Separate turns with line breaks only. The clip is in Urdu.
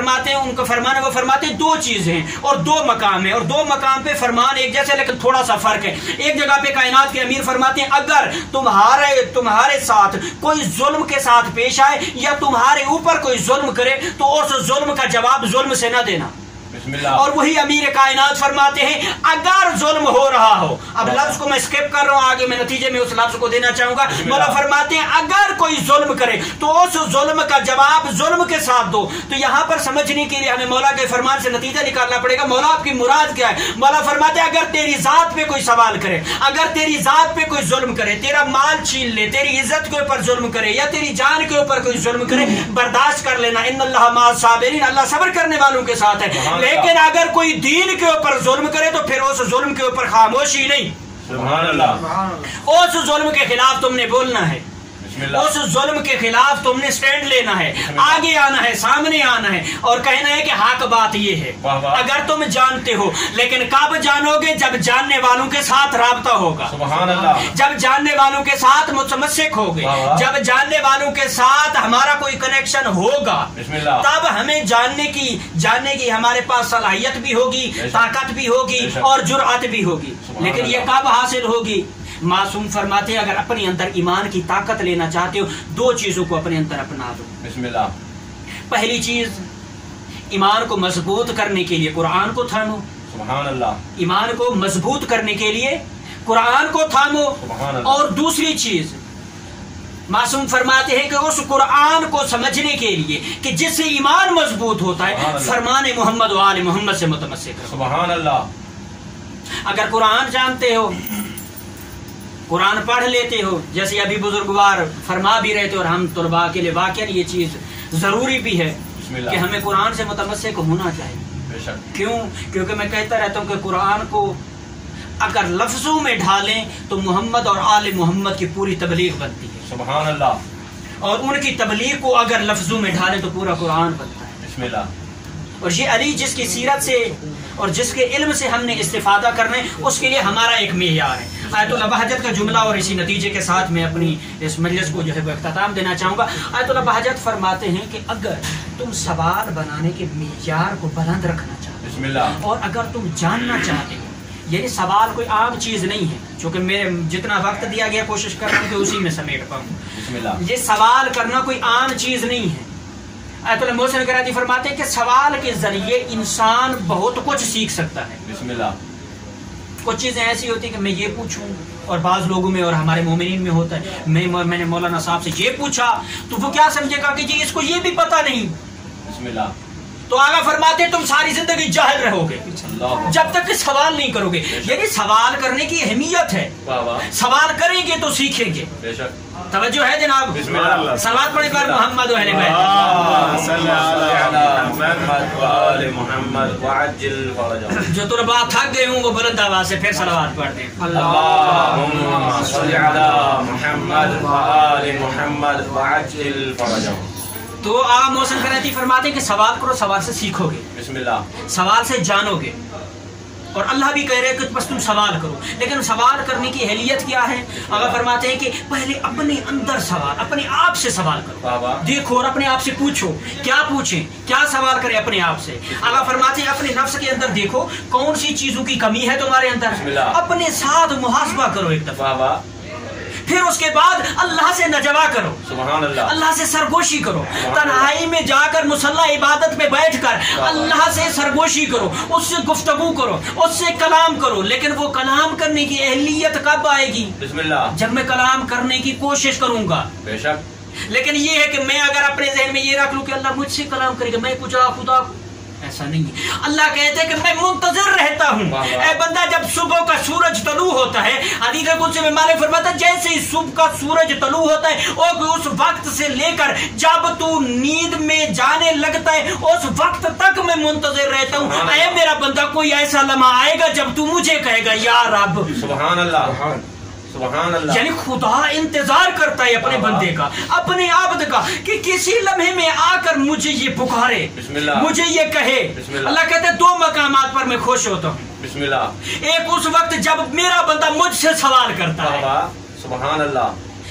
فرماتے ہیں ان کا فرمان ہے وہ فرماتے ہیں دو چیزیں ہیں اور دو مقام ہیں، اور دو مقام پہ فرمان ایک جیسے لیکن تھوڑا سا فرق ہے۔ ایک جگہ پہ کائنات کے امیر فرماتے ہیں اگر تمہارے ساتھ کوئی ظلم کے ساتھ پیش آئے یا تمہارے اوپر کوئی ظلم کرے تو اس ظلم کا جواب ظلم سے نہ دینا۔ اور وہی امیر کائنات فرماتے ہیں اگر ظلم ہو رہا ہو، اب لفظ کو میں سکپ کر رہا ہوں، آگے میں نتیجے میں اس لفظ کو دینا چاہوں گا۔ مولا فرماتے ہیں اگر کوئی ظلم کرے تو اس ظلم کا جواب ظلم کے ساتھ دو۔ تو یہاں پر سمجھنے کے لیے ہمیں مولا کے فرمان سے نتیجہ نکالنا پڑے گا مولا آپ کی مراد کیا ہے۔ مولا فرماتے ہیں اگر تیری ذات پہ کوئی سوال کرے، اگر تیری ذات پہ کوئی ظلم کرے، تیرا مال چھین لے، تیری عزت کے اوپر ظلم کرے یا تیری جان کے اوپر کوئی ظلم کرے، برداشت کر لینا، ان اللہ مع الصابرین، اللہ صبر کرنے والوں کے ساتھ ہے۔ لیکن اگر کوئی دین کے اوپر ظلم کرے تو پھر اس ظلم کے اوپر خاموشی نہیں،
سبحان اللہ،
اس ظلم کے خلاف تم نے بولنا ہے، اس ظلم کے خلاف تم نے سٹینڈ لینا ہے، آگے آنا ہے، سامنے آنا ہے اور کہنا ہے کہ حق بات یہ ہے۔ اگر تم جانتے ہو، لیکن کب جانو گے؟ جب جاننے والوں کے ساتھ رابطہ ہوگا،
سبحان اللہ،
جب جاننے والوں کے ساتھ متمسک ہوگے، جب جاننے والوں کے ساتھ ہمارا کوئی کنیکشن ہوگا، تب ہمیں جاننے کی ہمارے پاس صلاحیت بھی ہوگی، طاقت بھی ہوگی اور جرأت بھی ہوگی۔ لیکن یہ کب حاصل ہوگی؟ معصوم فرماتے ہیں اگر اپنے اندر ایمان کی طاقت لینا چاہتے ہو دو چیزوں کو اپنے اندر اپنا دو۔
بسم اللہ،
پہلی چیز ایمان کو مضبوط کرنے کے لیے قرآن کو تھامو،
سبحان اللہ،
ایمان کو مضبوط کرنے کے لیے قرآن کو تھامو۔ اور دوسری چیز معصوم فرماتے ہیں کہ اس قرآن کو سمجھنے کے لیے کہ جس سے ایمان مضبوط ہوتا ہے فرمان محمد و آل محمد سے متمسک رہو۔
سبحان اللہ،
اگر قرآن جانتے ہو، قرآن پڑھ لیتے ہو، جیسے ابھی بزرگوار فرما بھی رہے تھے اور ہم طلباء کے لیے واقعا یہ چیز ضروری بھی ہے کہ ہمیں قرآن سے متمسک ہونا چاہیے۔ کیوں؟ کیونکہ میں کہتا رہتا ہوں کہ قرآن کو اگر لفظوں میں ڈھالیں تو محمد اور آل محمد کی پوری تبلیغ بنتی ہے،
سبحان اللہ،
اور ان کی تبلیغ کو اگر لفظوں میں ڈھالیں تو پورا قرآن بنتا ہے۔
بسم اللہ،
اور یہ علی جس کی سیرت سے اور جس کے علم سے ہم نے استفادہ کرنا ہے اس کے لیے ہمارا ایک معیار ہے۔ آیت اللہ بہجت کا جملہ اور اسی نتیجے کے ساتھ میں اپنی اس مجلس کو جو ہے وہ اختتام دینا چاہوں گا۔ آیت اللہ بہجت فرماتے ہیں کہ اگر تم سوال بنانے کے معیار کو بلند رکھنا چاہتے
بسم اللہ،
اور اگر تم جاننا چاہتے ہو، یعنی سوال کوئی عام چیز نہیں ہے، چونکہ میرے جتنا وقت دیا گیا کوشش کر رہا ہوں کہ اسی میں سمیٹ پاؤں۔
بسم اللہ،
یہ سوال کرنا کوئی عام چیز نہیں ہے۔ آیت اللہ محسن قرآنی فرماتے ہیں کہ سوال کے ذریعے انسان بہت کچھ سیکھ سکتا ہے۔
بسم اللہ،
کچھ چیزیں ایسی ہوتی ہیں کہ میں یہ پوچھوں، اور بعض لوگوں میں اور ہمارے مومنین میں ہوتا ہے میں نے مولانا صاحب سے یہ پوچھا تو وہ کیا سمجھے گا کہ جی اس کو یہ بھی پتہ نہیں۔
بسم اللہ،
تو آگا فرماتے ہیں تم ساری زندگی جاہل رہو گے جب تک کہ سوال نہیں کرو گے۔ یعنی سوال کرنے کی اہمیت ہے، سوال کریں گے تو سیکھیں گے۔
بے شک،
توجہ ہے جناب؟ صلوات پڑھیں پر محمد و اہل بیت۔ جو طلباء تھک گئے ہوں وہ بلند آواز سے پھر صلوات پڑھتے ہیں۔
اللہم صل علی محمد و آل محمد وعجل فرجہم۔
تو آپ محسن قرائتی فرماتے ہیں کہ سوال کرو، سوال سے سیکھو گے،
بسم اللہ،
سوال سے جانو گے، اور اللہ بھی کہہ رہے ہیں کہ بس تم سوال کرو۔ لیکن سوال کرنے کی اہلیت کیا ہے؟ آقا فرماتے ہیں کہ پہلے اپنے اندر سوال، اپنے آپ سے سوال کرو، دیکھو اور اپنے آپ سے پوچھو کیا پوچھیں، کیا سوال کریں اپنے آپ سے۔ آقا فرماتے ہیں اپنے نفس کے اندر دیکھو کون سی چیزوں کی کمی ہے تمہارے اندر، اپنے ساتھ محاسبہ کرو ایک دفعہ، پھر اس کے بعد اللہ سے نجوا کرو،
سبحان اللہ،
اللہ سے سرگوشی کرو، تنہائی میں جا کر مصلی عبادت میں بیٹھ کر اللہ سے سرگوشی کرو، اس سے گفتگو کرو، اس سے کلام کرو۔ لیکن وہ کلام کرنے کی اہلیت کب آئے گی؟
بسم اللہ،
جب میں کلام کرنے کی کوشش کروں گا۔
بے شک،
لیکن یہ ہے کہ میں اگر اپنے ذہن میں یہ رکھ لوں کہ اللہ مجھ سے کلام کرے گا، میں کچھ خدا، ایسا نہیں ہے۔ اللہ کہتے ہیں کہ میں منتظر رہتا ہوں۔ اے بندہ جب صبح کا سورج طلوع ہوتا ہے، حدیث قدسی میں مالک فرماتا ہے جیسے ہی صبح کا سورج طلوع ہوتا ہے اور اس وقت سے لے کر جب تو نیند میں جانے لگتا ہے اس وقت تک میں منتظر رہتا ہوں۔ اے میرا بندہ کوئی ایسا لمحہ آئے گا جب تو مجھے کہے گا یا رب،
سبحان اللہ، سبحان اللہ،
یعنی خدا انتظار کرتا ہے اپنے بندے کا، اپنے عبد کا، کہ کسی لمحے میں آ کر مجھے یہ پکارے، مجھے یہ کہے۔ اللہ کہتے ہیں دو مقامات پر میں خوش ہوتا ہوں۔
بسم اللہ،
ایک اس وقت جب میرا بندہ مجھ سے سوال کرتا ہے،
سبحان اللہ،